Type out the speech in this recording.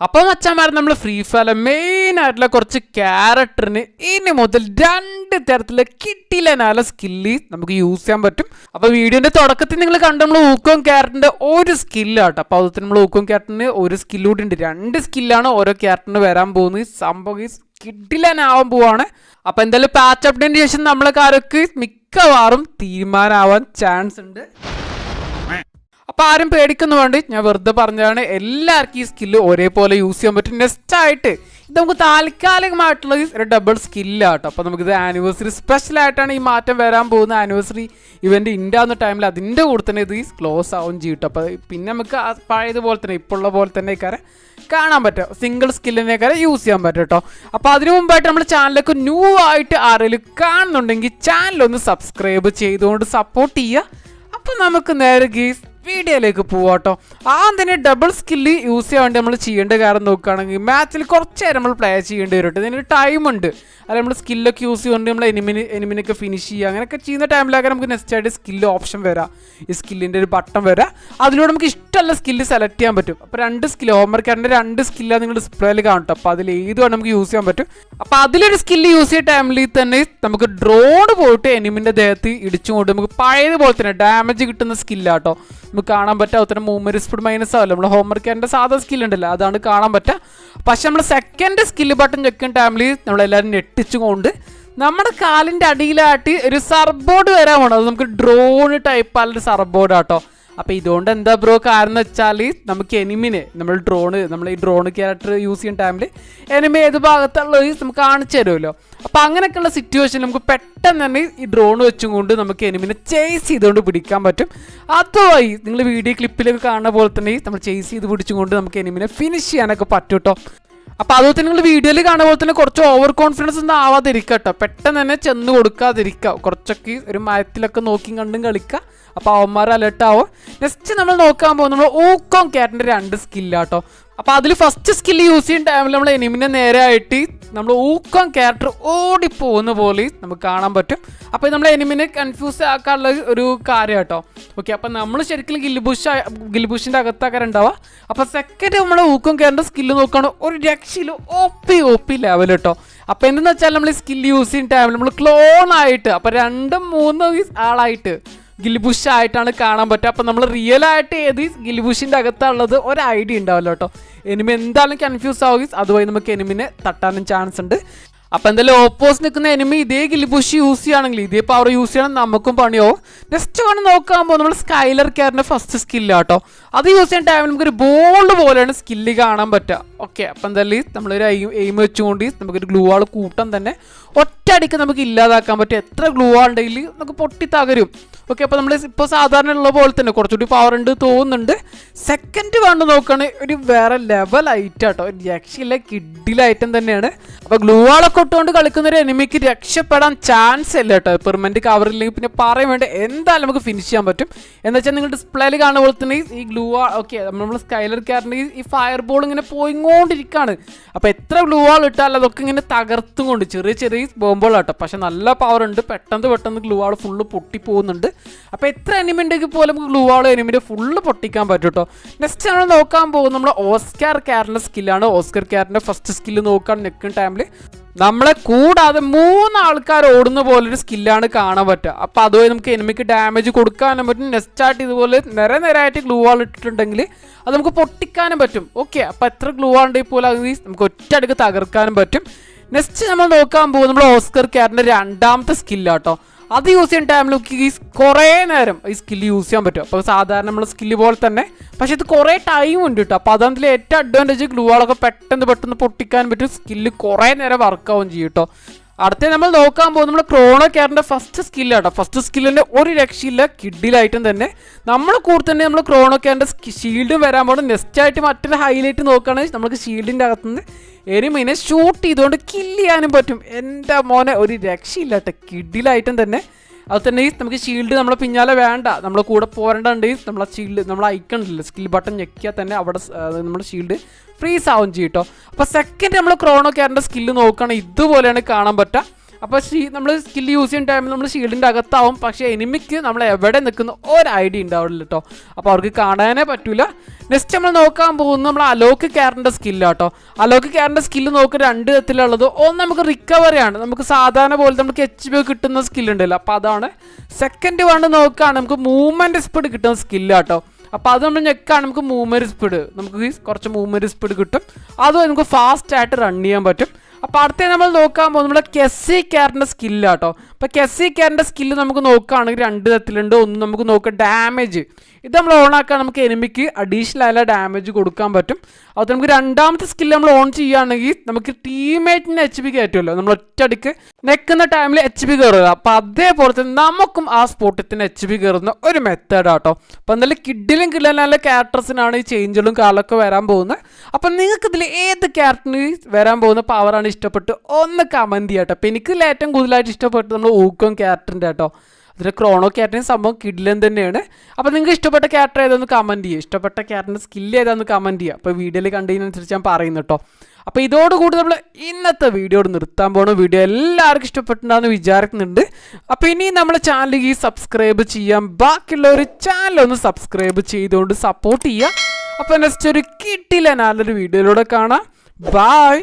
അപ്പോൾ മച്ചാന്മാർ നമ്മൾ free ഫയറിലെ main ആയിട്ടുള്ള കുറച്ച് ക്യാരക്ടറിന് ഇനി മുതൽ 2 തരത്തിലുള്ള കിട്ടില്ല സ്കില്ല് നമുക്ക് യൂസ് ചെയ്യാൻ പറ്റും. അപ്പോൾ വീഡിയോന്റെ തുടക്കത്തിൽ നിങ്ങൾ കണ്ട നമ്മൾ ഊക്കോങ് ക്യാരക്ടറിന്റെ ഒരു സ്കില്ലാട്ടോ. അപ്പോൾ അതുപോലെ നമ്മൾ ഊക്കോങ് ക്യാരക്ടറിന് ഒരു സ്കില്ല് കൂടി ഉണ്ട്. 2 സ്കില്ലാണ് ഓരോ ക്യാരക്ടറിന് വരാൻ പോകുന്നത്. സംഭവം കിട്ടില്ലാനാവാൻ പോവാണ്. അപ്പോൾ എന്തായാലും പാച്ച് അപ്ഡേറ്റിന് ശേഷം നമ്മളെ കാരൊക്കെ മിക്കവാറും തീരുമാനമാവാൻ ചാൻസ് ഉണ്ട്. അപ്പോൾ ആരും പേടിക്കുന്നു വേണ്ടി ഞാൻ വെറുതെ പറഞ്ഞതാണ്. എല്ലാവർക്കും ഈ സ്കില്ല് ഒരേപോലെ യൂസ് ചെയ്യാൻ പറ്റും. നെക്സ്റ്റ് ആയിട്ട് ഇത് നമുക്ക് താൽക്കാലികമായിട്ടുള്ള ഒരു ഡബിൾ സ്കില്ലാട്ടോ. അപ്പോൾ നമുക്കിത് ആനിവേഴ്സറി സ്പെഷ്യലായിട്ടാണ് ഈ മാറ്റം വരാൻ പോകുന്നത്. ആനിവേഴ്സറി ഇവൻ്റ് ഉണ്ടാകുന്ന ടൈമിൽ അതിൻ്റെ കൂടെ തന്നെ ഇത് ക്ലോസ് ആവും ചെയ്യും. അപ്പോൾ പിന്നെ നമുക്ക് പഴയതുപോലെ തന്നെ ഇപ്പോൾ ഉള്ള പോലെ തന്നെ കാണാൻ പറ്റും. സിംഗിൾ സ്കില്ലിനേക്കാരെ യൂസ് ചെയ്യാൻ പറ്റും കേട്ടോ. അപ്പോൾ അതിനു മുമ്പായിട്ട് നമ്മുടെ ചാനലൊക്കെ ന്യൂ ആയിട്ട് ആരെങ്കിലും കാണുന്നുണ്ടെങ്കിൽ ചാനലൊന്ന് സബ്സ്ക്രൈബ് ചെയ്തുകൊണ്ട് സപ്പോർട്ട് ചെയ്യുക. അപ്പോൾ നമുക്ക് നേരെ ഗീസ് വീഡിയോയിലേക്ക് പോവാട്ടോ. തന്നെ ഡബിൾ സ്കില്ല് യൂസ് ചെയ്യാൻ വേണ്ടി നമ്മൾ ചെയ്യേണ്ട കാര്യം നോക്കുകയാണെങ്കിൽ മാച്ചിൽ കുറച്ച് നേരം നമ്മൾ പ്ലേ ചെയ്യേണ്ടി വരും. ഇതിനൊരു ടൈമുണ്ട്. അല്ല നമ്മൾ സ്കില്ലൊക്കെ യൂസ് ചെയ്യുകൊണ്ട് നമ്മൾ എനിമിനൊക്കെ ഫിനിഷ് ചെയ്യുക അങ്ങനെയൊക്കെ ചെയ്യുന്ന ടൈമിലൊക്കെ നമുക്ക് നെക്സ്റ്റ് ആയിട്ട് സ്കില്ല് ഓപ്ഷൻ വരാം. ഈ സ്കില്ലിൻ്റെ ഒരു ബട്ടൺ വരാം. അതിലൂടെ നമുക്ക് ഇഷ്ടമുള്ള സ്കില്ല് സെലക്ട് ചെയ്യാൻ പറ്റും. അപ്പോൾ 2 സ്കില്ല് ഹോംവർക്കാരൻ്റെ 2 സ്കില്ലാണ് നിങ്ങൾ ഡിസ്പ്ലേയിൽ കാണട്ടോ. അപ്പോൾ അതിൽ ഏതുമാണ് നമുക്ക് യൂസ് ചെയ്യാൻ പറ്റും. അപ്പോൾ അതിലൊരു സ്കില്ല് യൂസ് ചെയ്യുന്ന ടൈമിൽ തന്നെ നമുക്ക് ഡ്രോൺ പോയിട്ട് എനിമിൻ്റെ ദേഹത്ത് ഇടിച്ചുകൊണ്ട് നമുക്ക് പഴയതുപോലെ തന്നെ ഡാമേജ് കിട്ടുന്ന സ്കില്ലാട്ടോ നമുക്ക് കാണാൻ പറ്റുക. അതുപോലെ മൂവ്മെന്റ് സ്പീഡ് മൈനസ് ആവില്ല. നമ്മൾ ഹോംവർക്കാരൻ്റെ സാധാ സ്കില്ല് ഉണ്ടല്ലോ അതാണ് കാണാൻ പറ്റുക. പക്ഷെ നമ്മൾ സെക്കൻഡ് സ്കില്ല് ബട്ടൺ ഞെക്കുന്ന ടൈമിൽ നമ്മളെല്ലാവരും ഞെട്ടിച്ചുകൊണ്ട് നമ്മുടെ കാലിൻ്റെ അടിയിലായിട്ട് ഒരു സർബോർഡ് വരാൻ വേണം. അത് നമുക്ക് ഡ്രോൺ ടൈപ്പ് ആയൊരു സർബോർഡ് ആട്ടോ. അപ്പോൾ ഇതുകൊണ്ട് എന്താ ബ്രോ കാരണം എന്ന് വെച്ചാൽ നമുക്ക് എനിമിനെ നമ്മൾ ഈ ഡ്രോൺ ക്യാരക്ടർ യൂസ് ചെയ്യുന്ന ടൈമിൽ എനിമി ഏത് ഭാഗത്തുള്ളത് നമുക്ക് കാണിച്ചു തരുമല്ലോ. അപ്പോൾ അങ്ങനെയൊക്കെയുള്ള സിറ്റുവേഷനിൽ നമുക്ക് പെട്ടെന്ന് തന്നെ ഈ ഡ്രോൺ വെച്ചും കൊണ്ട് നമുക്ക് എനിമിനെ ചേസ് ചെയ്തുകൊണ്ട് പിടിക്കാൻ പറ്റും. അതുവഴി നിങ്ങൾ വീഡിയോ ക്ലിപ്പിലൊക്കെ കാണുന്ന പോലെ തന്നെ നമ്മൾ ചേസ് ചെയ്ത് പിടിച്ചും കൊണ്ട് നമുക്ക് എനിമിനെ ഫിനിഷ് ചെയ്യാനൊക്കെ പറ്റും കേട്ടോ. അപ്പോൾ അതുപോലെ തന്നെ നിങ്ങൾ വീഡിയോയിൽ കാണുന്ന പോലെ തന്നെ കുറച്ച് ഓവർ കോൺഫിഡൻസ് ഒന്നും ആവാതിരിക്കുക കേട്ടോ. പെട്ടെന്ന് തന്നെ ചെന്ന് കൊടുക്കാതിരിക്കുക. കുറച്ചൊക്കെ ഒരു മയത്തിലൊക്കെ നോക്കി കണ്ടും കളിക്കുക. അപ്പോൾ അവന്മാർ അലേർട്ട് ആവും. നെക്സ്റ്റ് നമ്മൾ നോക്കാൻ പോകുന്നത് നമ്മൾ ഊക്കോങ് ക്യാരക്ടറിൻ്റെ 2 സ്കില്ലാട്ടോ. അപ്പോൾ അതിൽ ഫസ്റ്റ് സ്കില്ല് യൂസ് ചെയ്യുന്ന ടൈമിൽ നമ്മൾ എനിമിനെ നേരെ ആയിട്ട് നമ്മൾ ഊക്കോങ് ക്യാരക്ടർ ഓടിപ്പോകുന്ന പോലെ നമുക്ക് കാണാൻ പറ്റും. അപ്പോൾ നമ്മൾ എനിമിനെ കൺഫ്യൂസ് ആക്കാനുള്ള ഒരു കാര്യം കേട്ടോ. ഓക്കെ, അപ്പോൾ നമ്മൾ ശരിക്കും ഗിൽബുഷിൻ്റെ അകത്താക്കാറുണ്ടാവുക. അപ്പോൾ സെക്കൻഡ് നമ്മൾ ഊക്കോങ് ക്യാരക്ടറിൻ്റെ സ്കില്ല് നോക്കുകയാണ് ഒരു രക്ഷയിൽ OP ലെവൽ കേട്ടോ. അപ്പോൾ എന്തെന്ന് വെച്ചാൽ നമ്മൾ ഈ സ്കില്ല് യൂസ് ചെയ്യുന്ന ടൈമിൽ നമ്മൾ ക്ലോൺ ആയിട്ട് അപ്പോൾ 2-3 ആളായിട്ട് ഗിൽബുഷ് ആയിട്ടാണ് കാണാൻ പറ്റുക. അപ്പോൾ നമ്മൾ റിയൽ ആയിട്ട് ഏത് ഗിൽബുഷിൻ്റെ അകത്തുള്ളത് ഒരു ഐഡിയ ഉണ്ടാവില്ല കേട്ടോ. എനിമി എന്തായാലും കൺഫ്യൂസ് ആവുകയും അതുവഴി നമുക്ക് എനിമിനെ തട്ടാനും ചാൻസ് ഉണ്ട്. അപ്പോൾ എന്തായാലും ഓപ്പോസിറ്റ് നിൽക്കുന്ന എനിമി ഇതേ ഗിൽബുഷ് യൂസ് ചെയ്യുകയാണെങ്കിൽ ഇതേ പവർ യൂസ് ചെയ്യണം നമുക്കും പണിയാവും. നെക്സ്റ്റ് ആണ് നോക്കാകുമ്പോൾ നമ്മൾ സ്കൈലർ ക്യാരക്ടറിൻ്റെ ഫസ്റ്റ് സ്കില്ലാട്ടോ. അത് യൂസ് ചെയ്യുന്ന ടൈമിൽ നമുക്കൊരു ബോൾഡ് പോലെയാണ് സ്കില്ല് കാണാൻ പറ്റുക. ഓക്കെ, അപ്പോൾ എന്തായാലും നമ്മളൊരു എയിം വെച്ചുകൊണ്ട് നമുക്കൊരു ഗ്ലൂ വാൾ കൂട്ടം തന്നെ ഒറ്റയടിക്ക് നമുക്ക് ഇല്ലാതാക്കാൻ പറ്റും. എത്ര ഗ്ലൂ വാൾ ഉണ്ടെങ്കിൽ നമുക്ക് പൊട്ടി തകരും. ഓക്കെ, അപ്പോൾ നമ്മൾ ഇപ്പോൾ സാധാരണ ഉള്ള പോലെ തന്നെ കുറച്ചുകൂടി പവർ ഉണ്ട് തോന്നുന്നുണ്ട്. സെക്കൻഡ് വേണ്ട നോക്കുകയാണെങ്കിൽ ഒരു വേറെ ലെവൽ ഐറ്റാട്ടോ. ഒരു രക്ഷയില്ല കിഡിലെ ഐറ്റം തന്നെയാണ്. അപ്പോൾ ഗ്ലൂ വാളൊക്കെ ഇട്ടുകൊണ്ട് കളിക്കുന്ന ഒരു എനിമിക്ക് രക്ഷപ്പെടാൻ ചാൻസ് ഇല്ല കേട്ടോ. പെർമനന്റ് കവറില്ലെങ്കിൽ പിന്നെ പറയാൻ വേണ്ടി എന്തായാലും നമുക്ക് ഫിനിഷ് ചെയ്യാൻ പറ്റും. എന്ന് വെച്ചാൽ നിങ്ങൾ ഡിസ്പ്ലേയിൽ കാണുന്ന പോലെ തന്നെ ഈ ഗ്ലൂ വാൾ ഓക്കെ നമ്മൾ സ്കൈലർ ക്യാരക്ടറിന് ഈ ഫയർ ബോൾ ഇങ്ങനെ പോയിക്കൊണ്ടിരിക്കുകയാണ്. അപ്പോൾ എത്ര ഗ്ലൂ വാൾ ഇട്ടാൽ അതൊക്കെ ഇങ്ങനെ തകർത്തും കൊണ്ട് ചെറിയ ബോംബുകളാട്ടോ. പക്ഷെ നല്ല പവർ ഉണ്ട്. പെട്ടെന്ന് ഗ്ലൂ വാൾ ഫുള്ള് പൊട്ടിപ്പോകുന്നുണ്ട്. അപ്പോൾ എത്ര എനിമി ഉണ്ടെങ്കിൽ പോലും നമുക്ക് ഗ്ലൂ വാൾ എനിമിൻ്റെ ഫുള്ള് പൊട്ടിക്കാൻ പറ്റും കേട്ടോ. നെക്സ്റ്റ് നമ്മൾ നോക്കാൻ പോകുന്നത് നമ്മൾ ഓസ്കാർ ക്യാരക്ടറിൻ്റെ സ്കില്ലാണ്. ഓസ്കാർ ക്യാരക്ടറിൻ്റെ ഫസ്റ്റ് സ്കില്ല് നോക്കാൻ നിൽക്കുന്ന ടൈമിൽ നമ്മളെ കൂടാതെ 3 ആൾക്കാർ ഓടുന്ന പോലൊരു സ്കില്ലാണ് കാണാൻ പറ്റുക. അപ്പോൾ അതുവഴി നമുക്ക് എനിമിക്ക് ഡാമേജ് കൊടുക്കാനും പറ്റും. നെക്സ്റ്റ് ആയിട്ട് ഇതുപോലെ നിരയായിട്ട് ഗ്ലൂ വാൾ ഇട്ടിട്ടുണ്ടെങ്കിൽ അത് നമുക്ക് പൊട്ടിക്കാനും പറ്റും. ഓക്കെ, അപ്പോൾ എത്ര ഗ്ലൂ വാൾ ഉണ്ടെങ്കിൽ പോലും അത് നമുക്ക് ഒറ്റയടിക്ക് തകർക്കാനും പറ്റും. നെക്സ്റ്റ് നമ്മൾ നോക്കാൻ പോകുന്നത് നമ്മൾ ഓസ്കർ ക്യാരക്ടറിൻ്റെ 2ാമത്തെ സ്കില്ലാട്ടോ. അത് യൂസ് ചെയ്യുന്ന ടൈമിൽ നമുക്ക് കുറേ നേരം ഈ സ്കില്ല് യൂസ് ചെയ്യാൻ പറ്റും. അപ്പോൾ സാധാരണ നമ്മൾ സ്കില്ല് പോലെ തന്നെ പക്ഷേ ഇത് കുറേ ടൈം ഉണ്ട് കേട്ടോ. അപ്പോൾ അതാണെങ്കിൽ ഏറ്റവും അഡ്വാൻറ്റേജ് ഗ്ലൂ വാളൊക്കെ പെട്ടെന്ന് പൊട്ടിക്കാൻ പറ്റും. സ്കില്ല് കുറേ നേരം വർക്കാവും ചെയ്യും കേട്ടോ. അടുത്ത നമ്മൾ നോക്കാൻ പോകുന്നത് നമ്മൾ ക്രോണോ ക്യാരക്ടറിൻ്റെ ഫസ്റ്റ് സ്കില്ലാട്ടോ. ഫസ്റ്റ് സ്കില്ലിൻ്റെ ഒരു രക്ഷയില്ല കിഡിലായിട്ടും തന്നെ നമ്മൾ കൂടെ തന്നെ നമ്മൾ ക്രോണോ ക്യാരക്ടറിൻ്റെ ഷീൽഡും വരാൻ പോകും. നെക്സ്റ്റ് ആയിട്ട് മറ്റൊരു ഹൈലൈറ്റ് നോക്കുകയാണെങ്കിൽ നമുക്ക് ഷീൽഡിൻ്റെ അകത്തുനിന്ന് എനിമിനെ ഷൂട്ട് ചെയ്തുകൊണ്ട് കില്ല് ചെയ്യാനും പറ്റും. എൻ്റെ മോനെ ഒരു രക്ഷയില്ല കേട്ടോ കിഡിലായിട്ടും തന്നെ. അത് തന്നെ നമുക്ക് ഷീൽഡ് നമ്മളെ പിന്നാലെ വേണ്ട, നമ്മളെ കൂടെ പോരേണ്ടതുണ്ട്. നമ്മളെ ഷീൽഡ് നമ്മൾ ഐക്കണില്ല സ്കിൽ ബട്ടൺ ഞെക്കിയാൽ തന്നെ അവിടെ നമ്മുടെ ഷീൽഡ് ഫ്രീസ് ആവും ചെയ്യും കേട്ടോ. അപ്പോൾ സെക്കൻഡ് നമ്മൾ ക്രോണോ ക്യാരക്ടറിൻ്റെ സ്കില്ല് നോക്കുകയാണെങ്കിൽ ഇതുപോലെയാണ് കാണാൻ പറ്റുക. അപ്പോൾ നമ്മൾ സ്കില്ല് യൂസ് ചെയ്യുന്ന ടൈമിൽ നമ്മൾ ഷീൽഡിൻ്റെ അകത്താവും, പക്ഷേ എനിമിക്ക് നമ്മൾ എവിടെ നിൽക്കുന്ന ഒരു ഐഡിയ ഉണ്ടാവില്ല കേട്ടോ. അപ്പോൾ അവർക്ക് കാണാനേ പറ്റില്ല. നെക്സ്റ്റ് നമ്മൾ നോക്കാൻ പോകുന്നത് നമ്മൾ അലോക്ക് ക്യാരൻ്റെ സ്കില്ലാട്ടോ. അലോക്ക് ക്യാരൻ്റെ സ്കില്ല് നോക്കുക 2 വിധത്തിലുള്ളത്. ഒന്ന് നമുക്ക് റിക്കവറിയാണ്, നമുക്ക് സാധാരണ പോലെ നമുക്ക് HP കിട്ടുന്ന സ്കില്ലുണ്ടല്ലോ, അപ്പോൾ അതാണ്. സെക്കൻഡ് വൺ നോക്കുകയാണ് നമുക്ക് മൂവ്മെൻറ്റ് സ്പീഡ് കിട്ടുന്ന സ്കില്ലാട്ടോ. അപ്പോൾ അത് നമ്മൾ ഞെക്കാണ് നമുക്ക് മൂവ്മെൻറ്റ് സ്പീഡ്, നമുക്ക് കുറച്ച് മൂവ്മെൻറ്റ് സ്പീഡ് കിട്ടും. അതും നമുക്ക് ഫാസ്റ്റായിട്ട് റൺ ചെയ്യാൻ പറ്റും. അപ്പോൾ അടുത്ത നമ്മൾ നോക്കാൻ പോകുന്നത് നമ്മുടെ കെസ്സി ക്യാരൻ്റെ സ്കില്ലാട്ടോ. അപ്പോൾ കെസ്സി ക്യാരൻ്റെ സ്കില്ല് നമുക്ക് നോക്കുകയാണെങ്കിൽ 2 വിധത്തിലുണ്ട്. ഒന്ന് നമുക്ക് നോക്കാം ഡാമേജ്. ഇത് നമ്മൾ ഓൺ ആക്കാൻ നമുക്ക് എനിമിക്ക് അഡീഷണൽ ആയ ഡാമേജ് കൊടുക്കാൻ പറ്റും. അത് നമുക്ക് രണ്ടാമത്തെ സ്കില്ല് നമ്മൾ ഓൺ ചെയ്യുകയാണെങ്കിൽ നമുക്ക് ടീംമേറ്റിന് HP കയറ്റുമല്ലോ, നമ്മൾ ഒറ്റയടിക്ക് നെക്കുന്ന ടൈമിൽ HP കയറുക. അപ്പോൾ അതേപോലെ തന്നെ നമുക്കും ആ സ്പോട്ടിൽ തന്നെ HP കയറുന്ന ഒരു മെത്തേഡാട്ടോ. അപ്പോൾ എന്തായാലും കിഡിലും നല്ല ക്യാരക്ടേഴ്സിനാണ് ഈ ചേഞ്ചുകളും കാലൊക്കെ വരാൻ പോകുന്നത്. അപ്പം നിങ്ങൾക്ക് ഇതിൽ ഏത് ക്യാരക്ടറിന് വരാൻ പോകുന്ന പവറാണ് ഇഷ്ടപ്പെട്ട് ഒന്ന് കമൻറ്റ് ചെയ്യാട്ടോ. അപ്പോൾ എനിക്ക് ഏറ്റവും കൂടുതലായിട്ട് ഇഷ്ടപ്പെട്ട് നമ്മൾ ഊക്കോം ക്യാരക്ടറിൻ്റെ കേട്ടോ. അതിൽ ക്രോണോ ക്യാരക്ടറിന് സംഭവം കിഡിലൻ തന്നെയാണ്. അപ്പോൾ നിങ്ങൾക്ക് ഇഷ്ടപ്പെട്ട ക്യാരക്ടർ ഏതാണെന്ന് കമൻറ്റ് ചെയ്യുക, ഇഷ്ടപ്പെട്ട ക്യാരക്ടറിൻ്റെ സ്കില്ല് ഏതാണെന്ന് കമൻറ്റ് ചെയ്യുക. അപ്പോൾ വീഡിയോയിൽ കണ്ടതിനനുസരിച്ച് ഞാൻ പറയുന്നു കേട്ടോ. അപ്പോൾ ഇതോടുകൂടി നമ്മൾ ഇന്നത്തെ വീഡിയോ നിർത്താൻ പോകണം. വീഡിയോ എല്ലാവർക്കും ഇഷ്ടപ്പെട്ടിട്ടുണ്ടാകുന്ന വിചാരിക്കുന്നുണ്ട്. അപ്പോൾ ഇനി നമ്മുടെ ചാനൽ സബ്സ്ക്രൈബ് ചെയ്യാം, ബാക്കിയുള്ളവർ ചാനലൊന്ന് സബ്സ്ക്രൈബ് ചെയ്തുകൊണ്ട് സപ്പോർട്ട് ചെയ്യുക. അപ്പോൾ നെക്സ്റ്റ് ഒരു കിട്ടില്ല നല്ലൊരു വീഡിയോയിലൂടെ കാണാം. ബൈ.